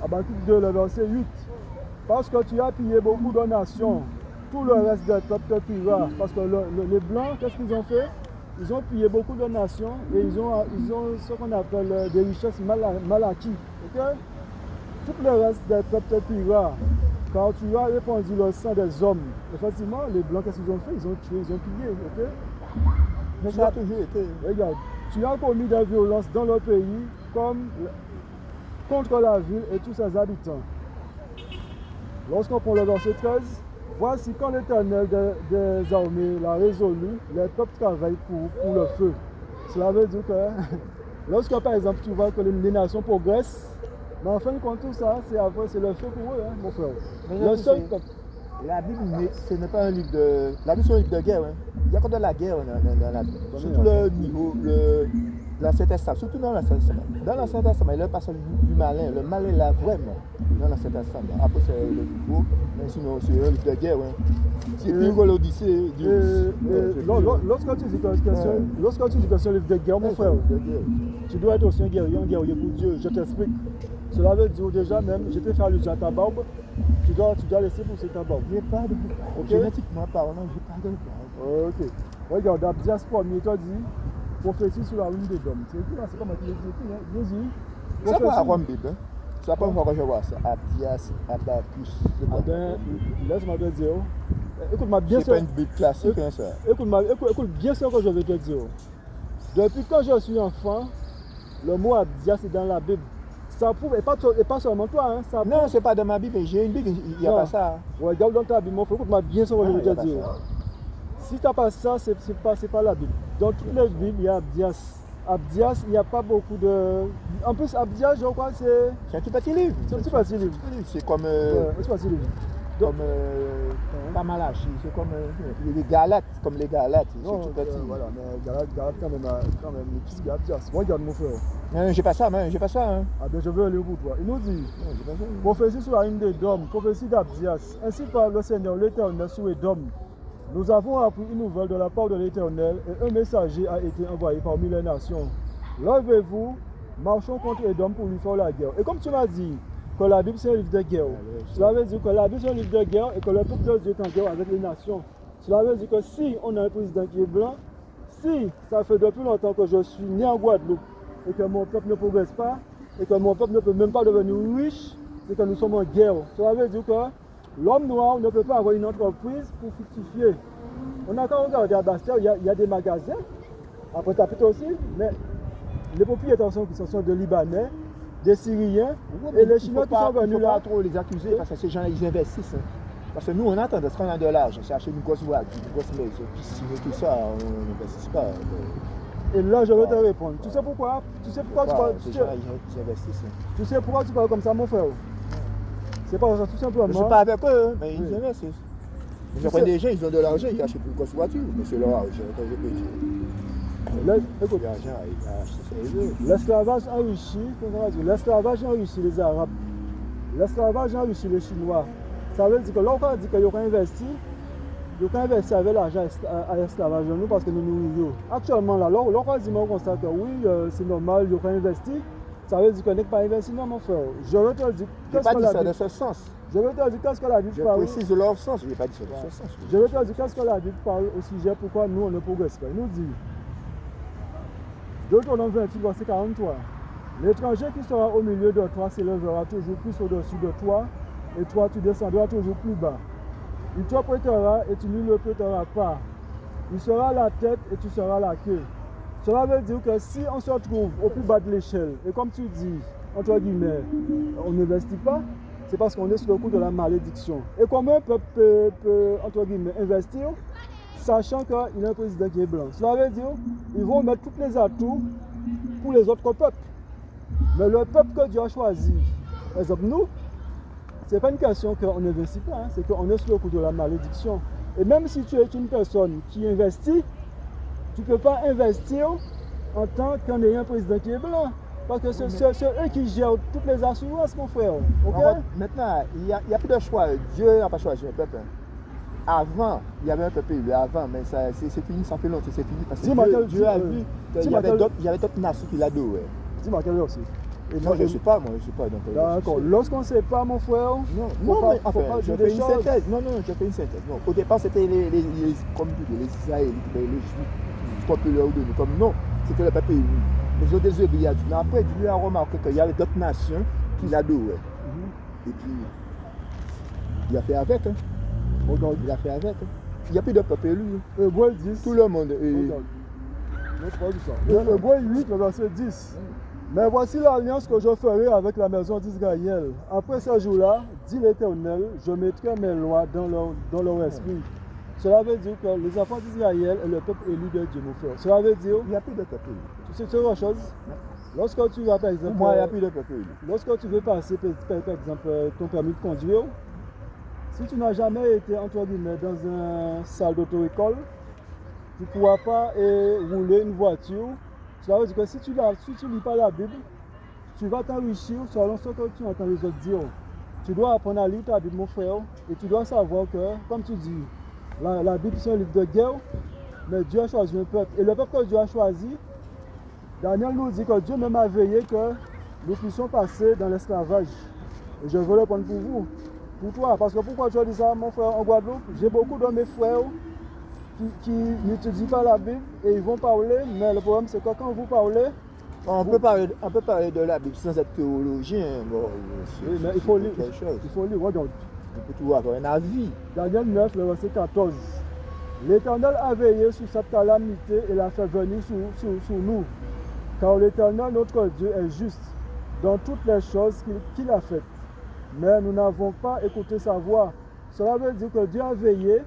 Habakkuk 2, le verset 8. Parce que tu as pillé beaucoup de nations, tout le reste des peuples te pillera. Parce que les Blancs, qu'est-ce qu'ils ont fait? Ils ont pillé beaucoup de nations et ils ont ce qu'on appelle des richesses mal acquises. Okay? Tout le reste des peuples te pillera. Quand tu as répandu le sang des hommes, effectivement, les Blancs, qu'est-ce qu'ils ont fait? Ils ont tué, ils ont pillé. Okay? Mais ça a toujours été. Regarde, tu as commis des violences dans le pays comme contre la ville et tous ses habitants. Lorsqu'on prend le verset 13, voici quand l'Éternel des armées l'a résolu, les peuples travaillent pour le feu. Cela veut dire que lorsque par exemple tu vois que les nations progressent, mais en fin de compte tout ça, c'est le feu pour eux, hein, mon frère. Le seul peuple. La Bible, ce n'est pas un livre de... La Bible, c'est un livre de guerre. Hein. Il y a encore de la guerre dans la Bible. Surtout le niveau, l'Ancien Testament. Surtout dans l'Ancien Testament. Dans l'Ancien Testament, il y a le passage du malin. Le malin, là, vraiment, dans l'Ancien Testament. Après, c'est le niveau. Mais sinon, c'est un livre de guerre. Hein. C'est plus que l'Odyssée. Lorsque tu dis que c'est un livre de guerre, mon frère, tu dois être aussi un guerrier pour Dieu. Je t'explique. Cela veut dire déjà même, je t'ai fait allusion à ta barbe. Tu dois laisser pousser ta barbe. J'ai pas de... Okay? Génétiquement parlant, j'ai pas de barbe. Ok. Regarde, Abdias 1er, tu as dit, prophétie sur la rune des dômes. C'est qui là? C'est comment tu l'as dit? C'est pas à Rome, Bible. C'est pas une que je vois ça. Abdias, Abacus. Ah ben, laisse-moi te dire. Écoute-moi bien ça. C'est pas une Bible classique, hein, ça. Écoute bien ce que je vais te dire. Depuis quand je suis enfant, le mot Abdias est dans la Bible. Ça prouve, et pas seulement toi, hein, ça non, c'est pas dans ma Bible, j'ai une Bible, il n'y a pas ça. Ouais, regarde dans ta Bible, mon frère, écoute-moi bien ce que je veux te dire. Si tu n'as pas ça, c'est pas la Bible. Dans toutes les Bibles, il y a Abdias. Abdias, il n'y a pas beaucoup de... En plus, Abdias, je crois, c'est... C'est un tout petit livre. C'est un tout petit livre. C'est comme... un tout petit livre. Comme... pas Malachi, c'est comme les Galates, comme les Galates. Non, c'est tout petit. Voilà, mais Galates quand même, les petits Abdias. Regarde, mon frère. Non, j'ai pas ça, hein. Ah ben, je veux aller pour toi. Il nous dit, prophétie sur la rune des dômes, prophétie d'Abdias. Ainsi parle le Seigneur, l'Éternel, sur Édom. Nous avons appris une nouvelle de la part de l'Éternel et un messager a été envoyé parmi les nations. Levez-vous, marchons contre Édom pour lui faire la guerre. Et comme tu m'as dit que la Bible c'est un livre de guerre, cela veut dire que la Bible c'est un livre de guerre et que le peuple de Dieu est en guerre avec les nations. Cela veut dire que si on a un président qui est blanc, si ça fait depuis longtemps que je suis né en Guadeloupe et que mon peuple ne progresse pas et que mon peuple ne peut même pas devenir riche, c'est que nous sommes en guerre. Cela veut dire que l'homme noir ne peut pas avoir une entreprise pour fructifier. On a qu'à regarder à Bastia, il y a des magasins, après Tapit aussi, mais les propriétaires sont des Libanais, des Syriens, et les Chinois qui sont venus là. Il ne faut pas trop les accuser parce que ces gens-là, ils investissent. Parce que nous, on attend de se prendre de l'argent, c'est acheter une grosse voiture, une grosse maison, piscine et tout ça, on n'investit pas. Et là, je vais te répondre. Tu sais pourquoi? Tu sais pourquoi tu parles? Ces gens-là, ils investissent. Tu sais pourquoi tu parles comme ça, mon frère? C'est pas ça, tout simplement. Je ne suis pas avec eux, mais ils investissent. Ils prennent des gens, ils ont de l'argent, ils achètent une grosse voiture, mais c'est leur argent, quand je peux dire. Écoute, l'esclavage enrichit les Arabes. L'esclavage enrichit les Chinois. Ça veut dire que là, on dit qu'il y aura investi avec l'argent à l'esclavage de nous parce que nous nourrissons. Actuellement, là, on constate que oui, c'est normal, il y aura investi. Ça veut dire qu'on n'est pas investi, non, mon frère. Je vais te dire. Je n'ai pas dit ça dans ce sens. Je vais te dire qu'est-ce que la Bible parle. Je précise leur sens, je n'ai pas dit ça dans ce sens. Je vais te dire qu'est-ce que la Bible parle au sujet pourquoi nous, on ne progresse pas. Il nous dit, Deutéronome 28, verset 43. L'étranger qui sera au milieu de toi s'élèvera toujours plus au-dessus de toi, et toi tu descendras toujours plus bas. Il te prêtera et tu ne le prêteras pas. Il sera la tête et tu seras la queue. Cela veut dire que si on se trouve au plus bas de l'échelle, et comme tu dis, entre guillemets, on n'investit pas, c'est parce qu'on est sur le coup de la malédiction. Et comment un peuple peut entre guillemets, investir, sachant qu'il a un président qui est blanc? Cela veut dire qu'ils vont mettre tous les atouts pour les autres peuples. Mais le peuple que Dieu a choisi, par exemple nous, ce n'est pas une question qu'on n'investit pas, hein, c'est qu'on est sur le coup de la malédiction. Et même si tu es une personne qui investit, tu ne peux pas investir en tant qu'en ayant un président qui est blanc. Parce que c'est eux qui gèrent toutes les assurances, mon frère. Okay? Maintenant, il n'y a plus de choix. Dieu n'a pas choisi un peuple. Avant, il y avait un peuple élu avant, mais c'est fini, ça fait longtemps, c'est fini. Parce que Dieu a vu qu'il y avait d'autres nations qui l'adoraient. Dis-moi quelle heure c'est? Et Non, je ne sais pas, moi, je ne sais pas. D'accord. Lorsqu'on ne sait pas, mon frère, Non, mais enfin, pas je dire fais des une choses. synthèse. Non, je fais une synthèse. Non, au départ, c'était comme tu dis, les Israélites, les Juifs, qu'on peut leur donner comme non, c'était le peuple élu. Ils ont désobéi à Dieu. Mais après, Dieu a remarqué qu'il y avait d'autres nations qui l'adoraient. Et puis, il a fait avec. Hein. Regarde. Il a fait avec. Hein. Il n'y a plus de peuple élu. Hébreux 10. Tout le monde. Regarde. Hébreux 8, le verset 10. Mais voici l'alliance que je ferai avec la maison d'Israël. Après ce jour-là, dit l'Éternel, je mettrai mes lois dans leur esprit. Cela veut dire que les enfants d'Israël est le peuple élu de Dieu, mon frère. Cela veut dire... Il n'y a plus de peuple élu. Tu sais autre chose? Lorsque tu vas, par exemple... Pour moi, il n'y a plus de peuple élu. Lorsque tu veux passer, par exemple, ton permis de conduire, si tu n'as jamais été, entre guillemets, dans une salle d'auto-école, tu ne pourras pas rouler une voiture. Cela veut dire que si tu ne lis pas la Bible, tu vas t'enrichir selon ce que tu entends les autres dire. Tu dois apprendre à lire ta Bible, mon frère, et tu dois savoir que, comme tu dis, la Bible c'est un livre de guerre, mais Dieu a choisi un peuple. Et le peuple que Dieu a choisi, Daniel nous dit que Dieu même a veillé que nous puissions passer dans l'esclavage. Et je veux le prendre pour vous, pour toi. Parce que pourquoi tu as dit ça, mon frère, en Guadeloupe? J'ai beaucoup de mes frères qui n'étudient pas la Bible et ils vont parler, mais le problème c'est que quand vous parlez... On peut parler de la Bible sans être théologien. Bon, oui, mais il faut lire. Quelque chose. Il faut lire, regarde. On peut toujours avoir un avis. Daniel 9, le verset 14. L'Éternel a veillé sur cette calamité et l'a fait venir sur nous. Car l'Éternel, notre Dieu, est juste dans toutes les choses qu'il a faites. Mais nous n'avons pas écouté sa voix. Cela veut dire que Dieu a veillé